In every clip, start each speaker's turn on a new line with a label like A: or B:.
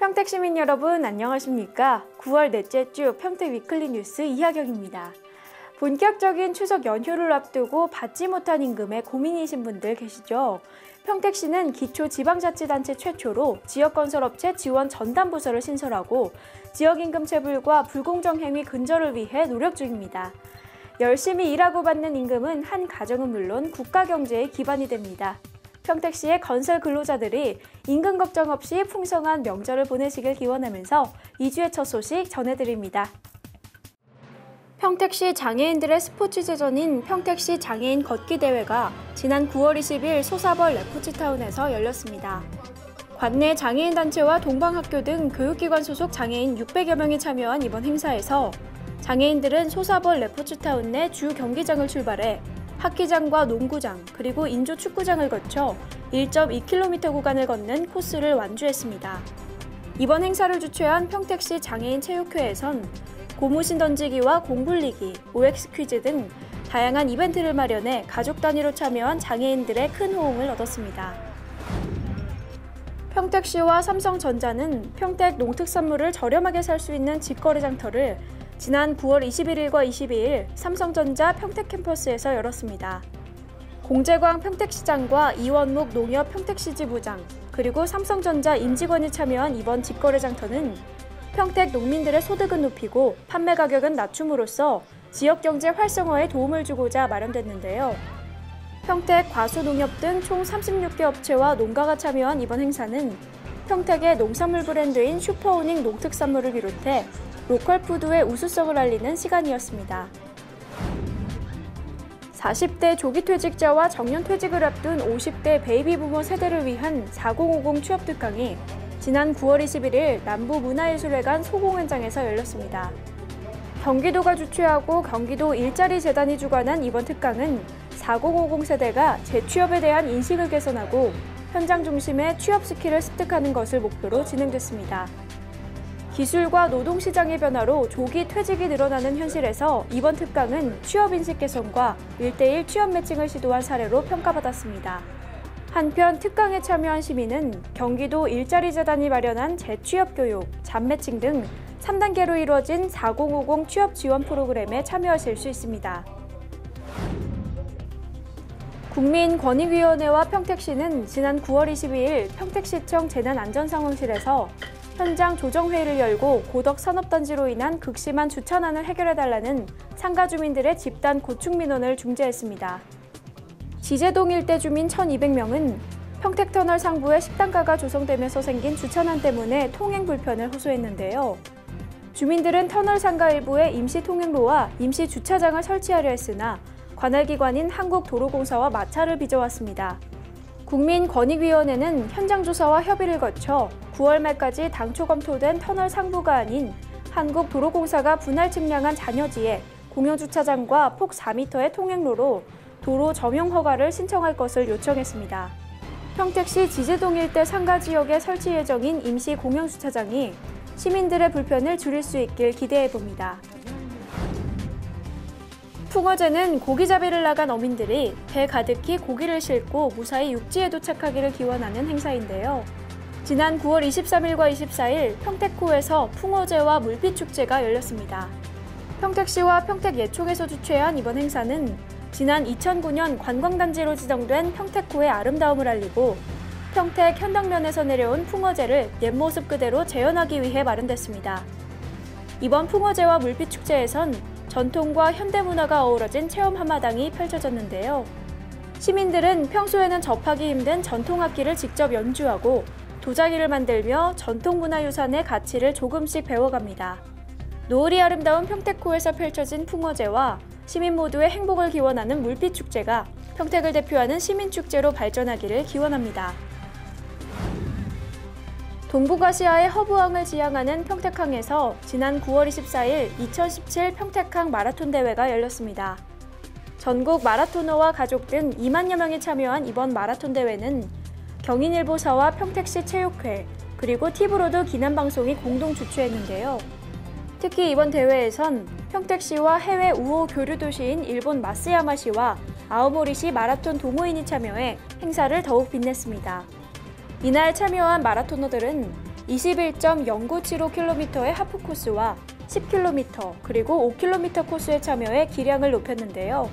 A: 평택 시민 여러분 안녕하십니까? 9월 넷째 주 평택 위클리 뉴스 이하경입니다. 본격적인 추석 연휴를 앞두고 받지 못한 임금에 고민이신 분들 계시죠? 평택시는 기초지방자치단체 최초로 지역건설업체 지원 전담부서를 신설하고 지역임금 체불과 불공정 행위 근절을 위해 노력 중입니다. 열심히 일하고 받는 임금은 한 가정은 물론 국가 경제의 기반이 됩니다. 평택시의 건설 근로자들이 임금 걱정 없이 풍성한 명절을 보내시길 기원하면서 2주의 첫 소식 전해드립니다. 평택시 장애인들의 스포츠 제전인 평택시 장애인 걷기 대회가 지난 9월 20일 소사벌 레포츠타운에서 열렸습니다. 관내 장애인 단체와 동방학교 등 교육기관 소속 장애인 600여 명이 참여한 이번 행사에서 장애인들은 소사벌 레포츠타운 내 주 경기장을 출발해 하키장과 농구장 그리고 인조 축구장을 거쳐 1.2km 구간을 걷는 코스를 완주했습니다. 이번 행사를 주최한 평택시 장애인 체육회에선 고무신 던지기와 공굴리기, OX 퀴즈 등 다양한 이벤트를 마련해 가족 단위로 참여한 장애인들의 큰 호응을 얻었습니다. 평택시와 삼성전자는 평택 농특산물을 저렴하게 살 수 있는 직거래 장터를 지난 9월 21일과 22일 삼성전자 평택 캠퍼스에서 열었습니다. 공재광 평택시장과 이원묵 농협 평택시지부장, 그리고 삼성전자 임직원이 참여한 이번 직거래 장터는 평택 농민들의 소득은 높이고 판매 가격은 낮춤으로써 지역경제 활성화에 도움을 주고자 마련됐는데요. 평택 과수농협 등 총 36개 업체와 농가가 참여한 이번 행사는 평택의 농산물 브랜드인 슈퍼오닉 농특산물을 비롯해 로컬 푸드의 우수성을 알리는 시간이었습니다. 40대 조기퇴직자와 정년퇴직을 앞둔 50대 베이비부머 세대를 위한 4050 취업특강이 지난 9월 21일 남부문화예술회관 소공연장에서 열렸습니다. 경기도가 주최하고 경기도 일자리재단이 주관한 이번 특강은 4050 세대가 재취업에 대한 인식을 개선하고 현장 중심의 취업 스킬을 습득하는 것을 목표로 진행됐습니다. 기술과 노동시장의 변화로 조기 퇴직이 늘어나는 현실에서 이번 특강은 취업 인식 개선과 1:1 취업 매칭을 시도한 사례로 평가받았습니다. 한편 특강에 참여한 시민은 경기도 일자리재단이 마련한 재취업 교육, 잡매칭 등 3단계로 이루어진 4050 취업 지원 프로그램에 참여하실 수 있습니다. 국민권익위원회와 평택시는 지난 9월 22일 평택시청 재난안전상황실에서 현장 조정회의를 열고 고덕 산업단지로 인한 극심한 주차난을 해결해달라는 상가 주민들의 집단 고충민원을 중재했습니다. 지제동 일대 주민 1,200명은 평택터널 상부에 식당가가 조성되면서 생긴 주차난 때문에 통행 불편을 호소했는데요. 주민들은 터널 상가 일부에 임시 통행로와 임시 주차장을 설치하려 했으나 관할기관인 한국도로공사와 마찰을 빚어왔습니다. 국민권익위원회는 현장 조사와 협의를 거쳐 9월 말까지 당초 검토된 터널 상부가 아닌 한국도로공사가 분할 측량한 잔여지에 공영주차장과 폭 4m의 통행로로 도로 점용 허가를 신청할 것을 요청했습니다. 평택시 지제동 일대 상가 지역에 설치 예정인 임시 공영주차장이 시민들의 불편을 줄일 수 있길 기대해봅니다. 풍어제는 고기잡이를 나간 어민들이 배 가득히 고기를 싣고 무사히 육지에 도착하기를 기원하는 행사인데요. 지난 9월 23일과 24일 평택호에서 풍어제와 물빛축제가 열렸습니다. 평택시와 평택예총에서 주최한 이번 행사는 지난 2009년 관광단지로 지정된 평택호의 아름다움을 알리고 평택 현덕면에서 내려온 풍어제를 옛 모습 그대로 재현하기 위해 마련됐습니다. 이번 풍어제와 물빛축제에선 전통과 현대문화가 어우러진 체험 한마당이 펼쳐졌는데요. 시민들은 평소에는 접하기 힘든 전통악기를 직접 연주하고 도자기를 만들며 전통문화유산의 가치를 조금씩 배워갑니다. 노을이 아름다운 평택호에서 펼쳐진 풍어제와 시민 모두의 행복을 기원하는 물빛축제가 평택을 대표하는 시민축제로 발전하기를 기원합니다. 동북아시아의 허브항을 지향하는 평택항에서 지난 9월 24일 2017 평택항 마라톤 대회가 열렸습니다. 전국 마라토너와 가족 등 2만여 명이 참여한 이번 마라톤 대회는 경인일보사와 평택시 체육회, 그리고 티브로드 기남방송이 공동 주최했는데요. 특히 이번 대회에선 평택시와 해외 우호 교류 도시인 일본 마스야마시와 아오모리시 마라톤 동호인이 참여해 행사를 더욱 빛냈습니다. 이날 참여한 마라토너들은 21.0975km의 하프 코스와 10km 그리고 5km 코스에 참여해 기량을 높였는데요.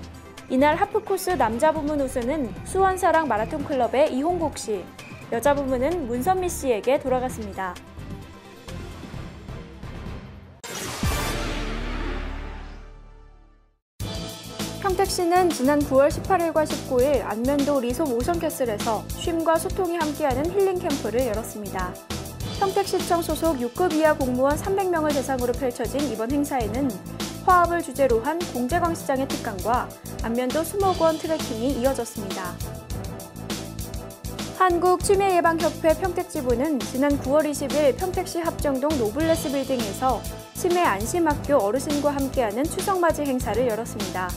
A: 이날 하프 코스 남자 부문 우승은 수원사랑 마라톤 클럽의 이홍국 씨, 여자 부문은 문선미 씨에게 돌아갔습니다. 평택시는 지난 9월 18일과 19일 안면도 리솜 오션캐슬에서 쉼과 소통이 함께하는 힐링 캠프를 열었습니다. 평택시청 소속 6급 이하 공무원 300명을 대상으로 펼쳐진 이번 행사에는 화합을 주제로 한 공제광시장의 특강과 안면도 수목원 트레킹이 이어졌습니다. 한국치매예방협회 평택지부는 지난 9월 20일 평택시 합정동 노블레스 빌딩에서 치매 안심학교 어르신과 함께하는 추석맞이 행사를 열었습니다.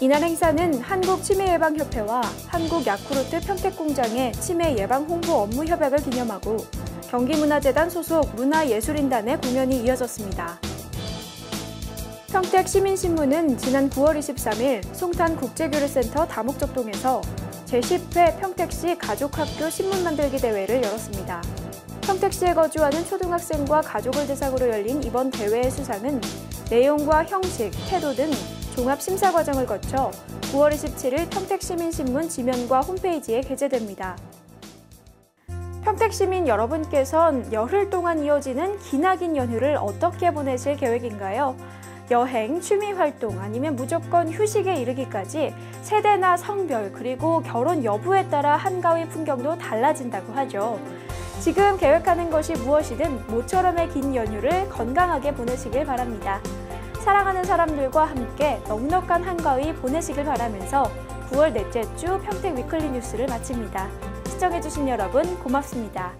A: 이날 행사는 한국치매예방협회와 한국야쿠르트 평택공장의 치매 예방 홍보 업무 협약을 기념하고 경기문화재단 소속 문화예술인단의 공연이 이어졌습니다. 평택시민신문은 지난 9월 23일 송탄국제교류센터 다목적동에서 제10회 평택시 가족학교 신문 만들기 대회를 열었습니다. 평택시에 거주하는 초등학생과 가족을 대상으로 열린 이번 대회의 수상은 내용과 형식, 태도 등 종합심사 과정을 거쳐 9월 27일 평택시민신문 지면과 홈페이지에 게재됩니다. 평택시민 여러분께선 열흘 동안 이어지는 기나긴 연휴를 어떻게 보내실 계획인가요? 여행, 취미활동 아니면 무조건 휴식에 이르기까지 세대나 성별 그리고 결혼 여부에 따라 한가위 풍경도 달라진다고 하죠. 지금 계획하는 것이 무엇이든 모처럼의 긴 연휴를 건강하게 보내시길 바랍니다. 사랑하는 사람들과 함께 넉넉한 한가위 보내시길 바라면서 9월 넷째 주 평택 위클리 뉴스를 마칩니다. 시청해주신 여러분 고맙습니다.